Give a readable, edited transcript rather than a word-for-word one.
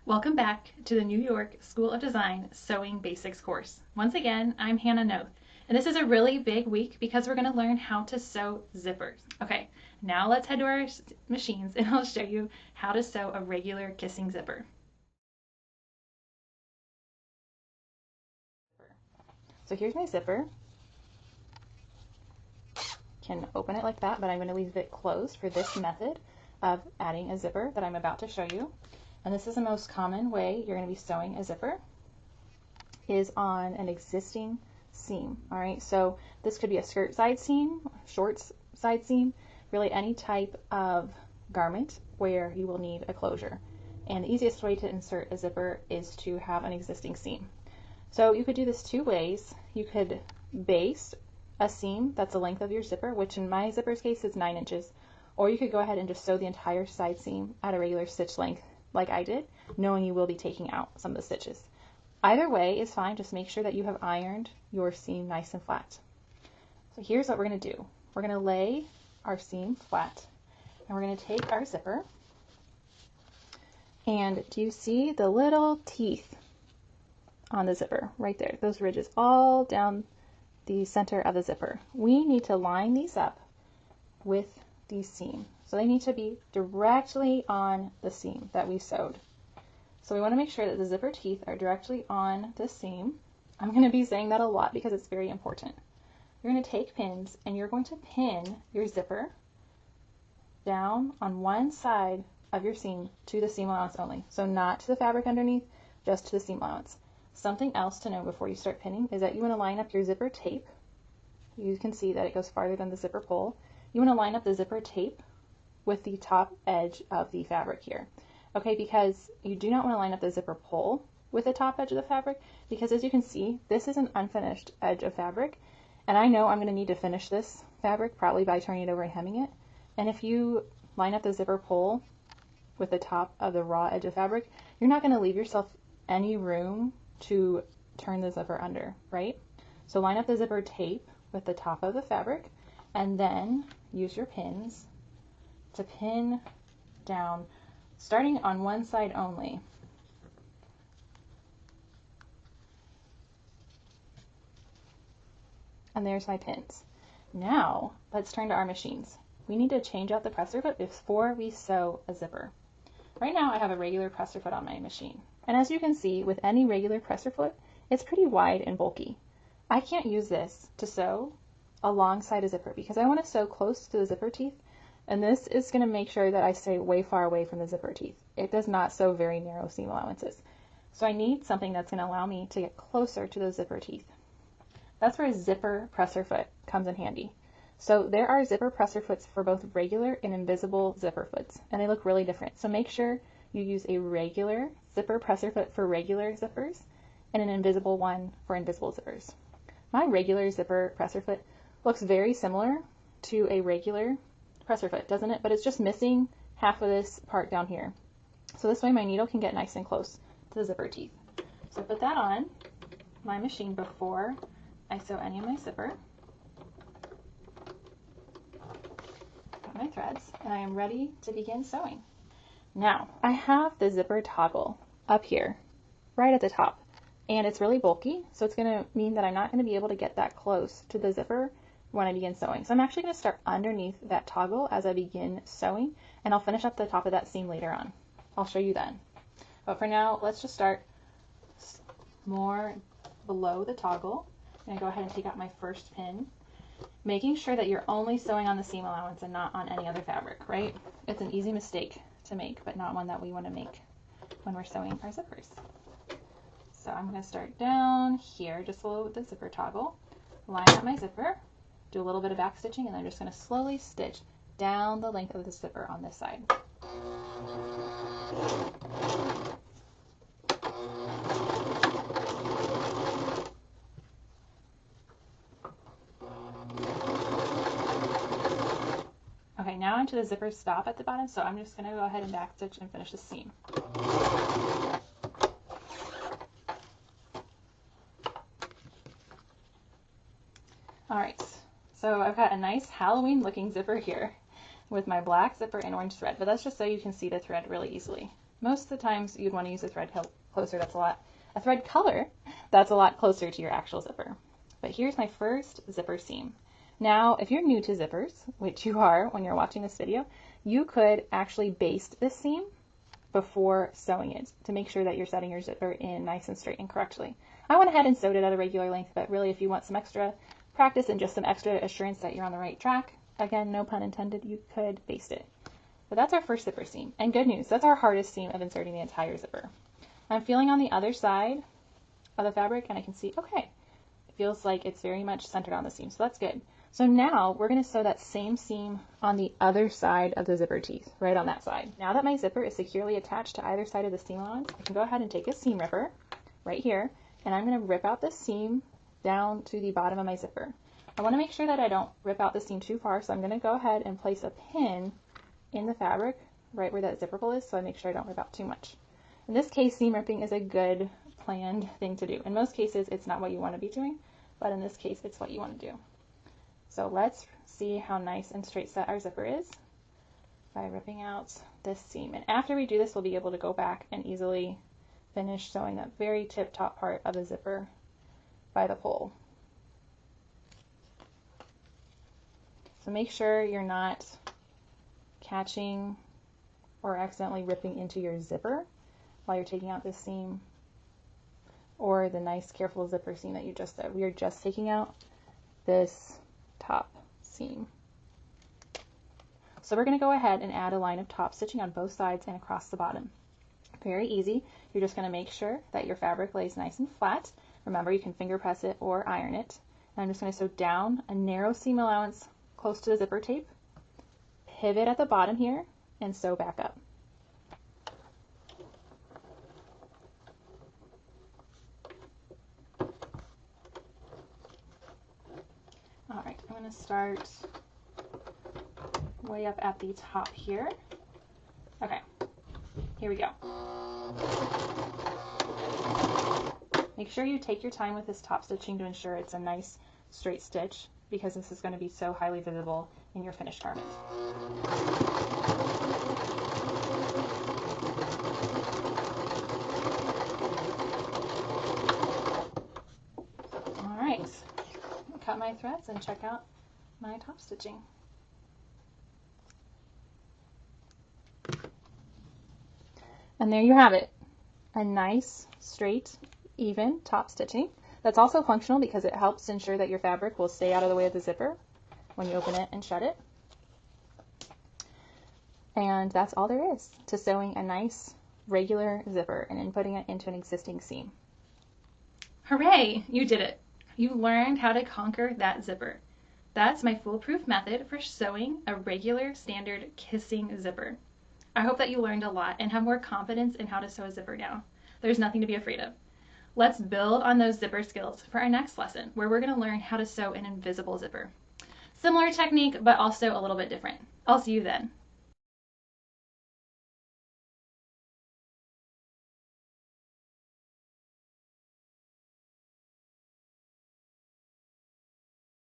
Welcome back to the New York School of Design Sewing Basics course. Once again, I'm Hannah Noth, and this is a really big week because we're going to learn how to sew zippers. Okay, now let's head to our machines and I'll show you how to sew a regular kissing zipper. So here's my zipper. Can open it like that, but I'm going to leave it closed for this method of adding a zipper that I'm about to show you. And this is the most common way you're going to be sewing a zipper, is on an existing seam. All right, so this could be a skirt side seam, shorts side seam, really any type of garment where you will need a closure. And the easiest way to insert a zipper is to have an existing seam. So you could do this two ways. You could base a seam that's the length of your zipper, which in my zipper's case is 9 inches, or you could go ahead and just sew the entire side seam at a regular stitch length like I did, knowing you will be taking out some of the stitches. Either way is fine, just make sure that you have ironed your seam nice and flat. So here's what we're going to do. We're going to lay our seam flat, and we're going to take our zipper, and do you see the little teeth on the zipper right there? Those ridges all down the center of the zipper. We need to line these up with the seam. So they need to be directly on the seam that we sewed. So we want to make sure that the zipper teeth are directly on the seam. I'm going to be saying that a lot because it's very important. You're going to take pins and you're going to pin your zipper down on one side of your seam to the seam allowance only. So not to the fabric underneath, just to the seam allowance. Something else to know before you start pinning is that you want to line up your zipper tape. You can see that it goes farther than the zipper pole. You want to line up the zipper tape with the top edge of the fabric here. Okay, because you do not want to line up the zipper pole with the top edge of the fabric, because as you can see, this is an unfinished edge of fabric, and I know I'm going to need to finish this fabric probably by turning it over and hemming it. And if you line up the zipper pole with the top of the raw edge of fabric, you're not going to leave yourself any room to turn the zipper under, right? So line up the zipper tape with the top of the fabric, and then use your pins to pin down, starting on one side only. And there's my pins. Now let's turn to our machines. We need to change out the presser foot before we sew a zipper. Right now I have a regular presser foot on my machine. And as you can see, with any regular presser foot, it's pretty wide and bulky. I can't use this to sew alongside a zipper because I want to sew close to the zipper teeth, and this is going to make sure that I stay way far away from the zipper teeth. It does not sew very narrow seam allowances. So I need something that's going to allow me to get closer to the zipper teeth. That's where a zipper presser foot comes in handy. So there are zipper presser foots for both regular and invisible zipper foots, and they look really different. So make sure you use a regular zipper presser foot for regular zippers and an invisible one for invisible zippers. My regular zipper presser foot looks very similar to a regular presser foot, doesn't it? But it's just missing half of this part down here. So this way my needle can get nice and close to the zipper teeth. So I put that on my machine before I sew any of my zipper. Got my threads, and I am ready to begin sewing. Now, I have the zipper toggle up here, right at the top, and it's really bulky, so it's going to mean that I'm not going to be able to get that close to the zipper when I begin sewing. So I'm actually going to start underneath that toggle as I begin sewing, and I'll finish up the top of that seam later on. I'll show you then. But for now, let's just start more below the toggle. I'm going to go ahead and take out my first pin, making sure that you're only sewing on the seam allowance and not on any other fabric, right? It's an easy mistake to make, but not one that we want to make when we're sewing our zippers. So I'm going to start down here, just below the zipper toggle, line up my zipper, do a little bit of back stitching, and I'm just going to slowly stitch down the length of the zipper on this side. Okay, now onto the zipper stop at the bottom, so I'm just going to go ahead and back stitch and finish the seam. Alright, so I've got a nice Halloween looking zipper here with my black zipper and orange thread, but that's just so you can see the thread really easily. Most of the times you'd want to use a thread closer. A thread color that's a lot closer to your actual zipper. But here's my first zipper seam. Now, if you're new to zippers, which you are when you're watching this video, you could actually baste this seam before sewing it to make sure that you're setting your zipper in nice and straight and correctly. I went ahead and sewed it at a regular length, but really if you want some extra practice and just some extra assurance that you're on the right track, again, no pun intended, you could baste it. But that's our first zipper seam. And good news, that's our hardest seam of inserting the entire zipper. I'm feeling on the other side of the fabric and I can see, okay, it feels like it's very much centered on the seam, so that's good. So now we're going to sew that same seam on the other side of the zipper teeth, right on that side. Now that my zipper is securely attached to either side of the seam allowance, I can go ahead and take a seam ripper right here, and I'm going to rip out the seam down to the bottom of my zipper. I want to make sure that I don't rip out the seam too far, so I'm going to go ahead and place a pin in the fabric right where that zipper pull is, so I make sure I don't rip out too much. In this case, seam ripping is a good planned thing to do. In most cases, it's not what you want to be doing, but in this case, it's what you want to do. So let's see how nice and straight set our zipper is by ripping out this seam. And after we do this, we'll be able to go back and easily finish sewing that very tip top part of the zipper by the pole. So make sure you're not catching or accidentally ripping into your zipper while you're taking out this seam or the nice careful zipper seam that you just sewed. We are just taking out this top seam. So we're going to go ahead and add a line of top stitching on both sides and across the bottom. Very easy. You're just going to make sure that your fabric lays nice and flat. Remember, you can finger press it or iron it. And I'm just going to sew down a narrow seam allowance close to the zipper tape, pivot at the bottom here, and sew back up. All right, I'm going to start way up at the top here. Okay, here we go. Make sure you take your time with this top stitching to ensure it's a nice straight stitch, because this is going to be so highly visible in your finished garment. All right, I'll cut my threads and check out my top stitching. And there you have it, a nice, straight, even top stitching. That's also functional because it helps ensure that your fabric will stay out of the way of the zipper when you open it and shut it. And that's all there is to sewing a nice, regular zipper and inputting it into an existing seam. Hooray! You did it! You learned how to conquer that zipper. That's my foolproof method for sewing a regular, standard kissing zipper. I hope that you learned a lot and have more confidence in how to sew a zipper now. There's nothing to be afraid of. Let's build on those zipper skills for our next lesson, where we're going to learn how to sew an invisible zipper. Similar technique, but also a little bit different. I'll see you then.